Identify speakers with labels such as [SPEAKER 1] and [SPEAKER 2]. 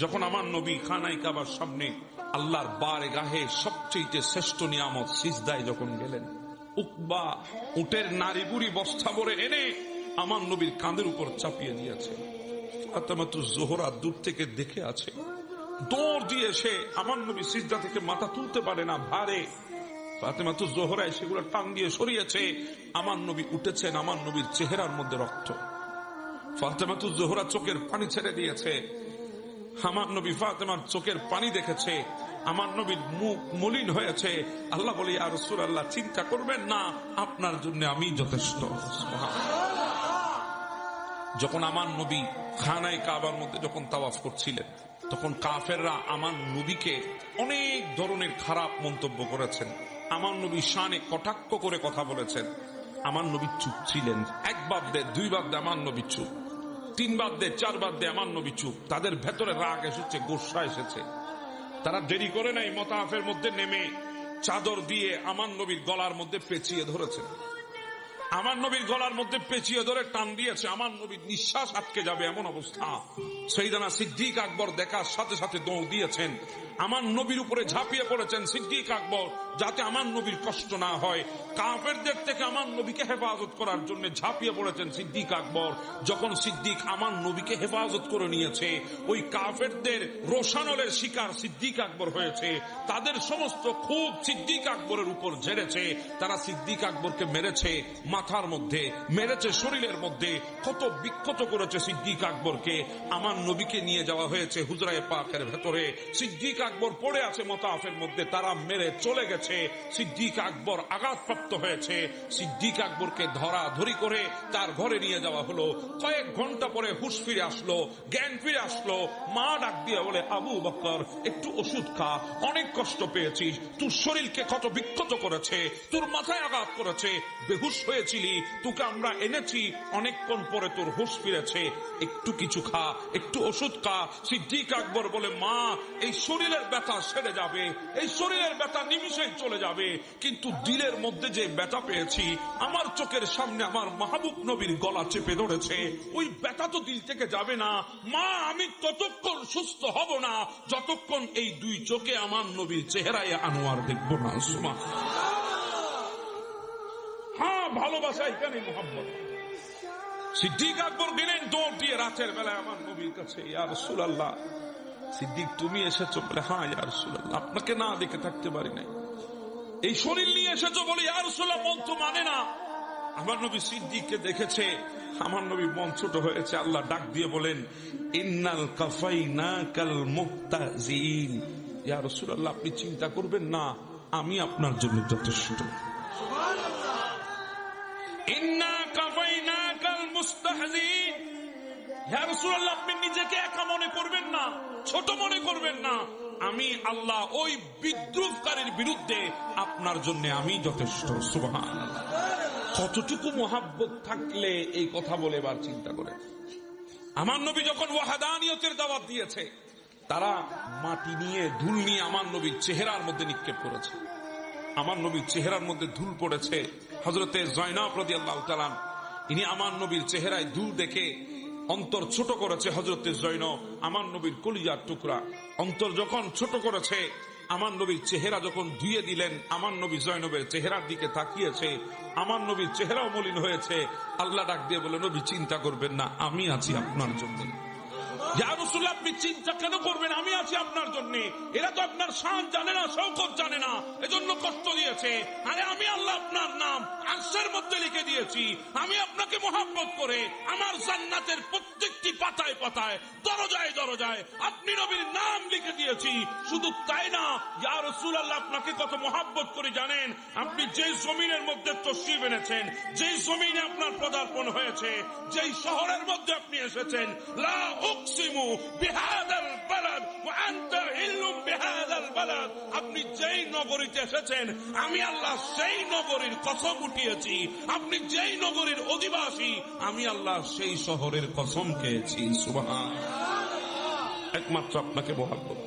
[SPEAKER 1] যখন আমার নবী খানায় কাবার সামনে আল্লাহর বারগাহে সবচেয়ে শ্রেষ্ঠ নিয়ামত সিজদায় যখন গেলেন, উকবা উটের নারী বুড়ি বস্তা ভরে এনে আমার নবীর কাঁধের উপর চাপিয়ে দিয়েছে। ফাতেমাতুজ জোহরা দূর থেকে দেখে আছে, দৌড় দিয়ে সে আমার নবী সিজদা থেকে মাথা তুলতে পারে না, ভারে। ফাতেমাতুজ জোহরা সেগুলো টান দিয়ে সরিয়েছে, আমার নবী উঠেছেন, আমার নবীর চেহারার মধ্যে রক্ত। ফাতেমাতুজ জোহরা চোখের পানি ছেড়ে দিয়েছে, আমার নবী ফাতেমার চোখের পানি দেখেছে, আমার নবীর মুখ মলিন হয়েছে। আল্লাহ বলি, ইয়া রাসূলুল্লাহ, চিন্তা করবেন না, আপনার জন্য আমি যথেষ্ট। যখন আমার নবী খানায় কাবার মধ্যে যখন তাওয়াফ করছিলেন, তখন কাফেররা আমার নবীকে অনেক ধরনের খারাপ মন্তব্য করেছেন, আমার নবী শানে কটাক্ষ করে কথা বলেছেন। আমার নবী চুপ ছিলেন। একবার দে, দুইবার দে, আমার নবী চুপ। তিনবার দে, চারবার দে, আমার নবী চুপ। তাদের ভেতরে রাগ এসেছে, গোসা এসেছে। তারা দেরি করে নাই, মতাফের মধ্যে নেমে চাদর দিয়ে আমার নবীর গলার মধ্যে পেঁচিয়ে ধরেছে। আমার নবীর গলার মধ্যে পেঁচিয়ে ধরে টান দিয়েছে, আমার নবীর নিঃশ্বাস আটকে যাবে এমন অবস্থা। সাইয়েদনা সিদ্দিক আকবর দেখার সাথে সাথে দৌড় দিয়েছেন, আমার নবীর উপরে ঝাঁপিয়ে পড়েছেন সিদ্দিক আকবর, যাতে আমার নবীর কষ্ট না হয়। কাফেরদের থেকে আমার নবীকে হেফাজত করার জন্য ঝাঁপিয়ে পড়েছেন সিদ্দিক আকবর। যখন সিদ্দিক আমার নবীকে হেফাজত করে নিয়েছে, ওই কাফেরদের রোশানলের শিকার সিদ্দিক আকবর হয়েছে। তাদের সমস্ত খুব সিদ্দিক আকবরের উপর ঝেড়েছে। তারা সিদ্দিক আকবরকে মেরেছে মাথার মধ্যে, মেরেছে শরীরের মধ্যে, কত বিক্ষত করেছে সিদ্দিক আকবরকে। আমার নবীকে নিয়ে যাওয়া হয়েছে হুজরায়ে পাকের ভেতরে, সিদ্দিক আকবর পড়ে আছে মতাফের মধ্যে, তারা মেরে চলে গেছে। সিদ্দিক আকবর আঘাতপ্রাপ্ত হয়েছে। সিদ্দিক আকবরকে ধরাধরি করে তার ঘরে নিয়ে যাওয়া হলো। কয়েক ঘন্টা পরে হুঁশ ফিরে আসলো, জ্ঞান ফিরে আসলো। মা ডাক দিয়ে বলে, আবু বকর, একটু ওষুধ খা, অনেক কষ্ট পেয়েছিস, তোর শরীরকে কত বিক্ষত করেছে, তোর মাথায় আঘাত করেছে, বেহুশ হয়েছিলি, তোকে আমরা এনেছি, অনেকক্ষণ পরে তোর হুঁশ ফিরেছে, একটু কিছু খা, একটু ওষুধ খা। সিদ্দিক আকবর বলে, মা, এই শরীরের ব্যথা সেরে যাবে, এই শরীরের ব্যথা নিমিষেই চলে যাবে, কিন্তু দিলের মধ্যে যে ব্যথা পেয়েছি, আমার চোখের সামনে আমার মাহবুব নবীর গলা চেপে ধরেছে, ওই ব্যথা তো দিল থেকে যাবে না। মা, আমি ততক্ষণ সুস্থ হব না যতক্ষণ এই দুই চোখে আমার নবীর চেহারায় আনোয়ার দেখব না। হ্যাঁ, ভালোবাসা এখানে মোহাম্মদ। সিদ্দিক আকবর গেলেন দৌড় দিয়ে রাতের বেলায় আমার নবীর কাছে, ইয়া রাসূলুল্লাহ, সিদ্দিক তুমি এসেছো? বলে, হ্যাঁ ইয়া রাসূলুল্লাহ, আপনাকে না দেখে থাকতে পারি নাই, এই শরীর নিয়ে এসেছো? বলে, ইয়া রাসূলুল্লাহ, মন তো মানে না। আমার নবী সিদ্দিককে দেখেছে, আমার নবী মন ছোট হয়েছে। আল্লাহ ডাক দিয়ে বলেন, ইন্নাল কাফাইনাকাল মুহতাজিন, ইয়া রাসূলুল্লাহ, আপনি চিন্তা করবেন না, আমি আপনার জন্য যথেষ্ট। ইন্না কাফাইনাকাল মুস্তাহজিন, ইয়া রাসূলুল্লাহ, আপনি নিজেকে একা মনে করবেন না, ছোট মনে করবেন না, আমি আল্লাহ ওই বিদ্রুপকারীর বিরুদ্ধে আপনার জন্য আমি যথেষ্ট। সুবহানাল্লাহ। কতটুকু মোহাব্বত থাকলে এই কথা বলে, এবার চিন্তা করে। আমার নবী যখন ওয়াহাদানিয়তের দাওয়াত দিয়েছে, তারা মাটি নিয়ে, ধুল নিয়ে আমার নবীর চেহারার মধ্যে নিক্ষেপ করেছে। আমার নবীর চেহারার মধ্যে ধুল পড়েছে। হযরতে জয়নব রাদিয়াল্লাহু তাআলা, ইনি আমার নবীর চেহারায় ধুল দেখে অন্তর ছোট করেছে। হযরতে জয়নব আমার নবীর কলিজার টুকরা, অন্তর যখন ছোট করেছে, আমার নবীর চেহারা যখন ধুয়ে দিলেন, আমার নবী জয়নবের চেহারার দিকে তাকিয়েছে, আমার নবীর চেহারাও মলিন হয়েছে। আল্লাহ ডাক দিয়ে বলে, নবী চিন্তা করবেন না, আমি আছি আপনার জন্য। ইয়া রাসূলুল্লাহ, আপনি চিন্তা কেন করবেন, আমি আছি আপনার জন্য। এরা তো আপনার শান জানে না, শওকত জানে না, এজন্য কষ্ট দিয়েছে। আরে আমি আল্লাহ আপনার নাম আরশের মধ্যে লিখে দিয়েছি, আমি আপনাকে মোহাব্বত করে আমার জান্নাতের প্রত্যেকটি পাতায় পাতায়, দরজায় দরজায় আপনি নবীর নাম লিখে দিয়েছি। শুধু তাই না, ইয়া রাসূলুল্লাহ, আপনাকে কত মোহাব্বত করে জানেন? আপনি যেই জমিনের মধ্যে তশরিফ এনেছেন, যেই জমিনে আপনার পদার্পণ হয়েছে, যেই শহরের মধ্যে আপনি এসেছেন, লা উকসিমু বিহাদাল বালাদ ওয়া আনতা হিল্লুম বিহাদাল বালাদ, আপনি যেই নগরীতে এসেছেন, আমি আল্লাহ সেই নগরীর কসম উঠিয়েছি। আপনি যেই নগরীর অধিবাসী, আমি আল্লাহ সেই শহরের কসম খেয়েছি। সুবহানাল্লাহ। একমাত্র আপনাকে মোহাব্বত।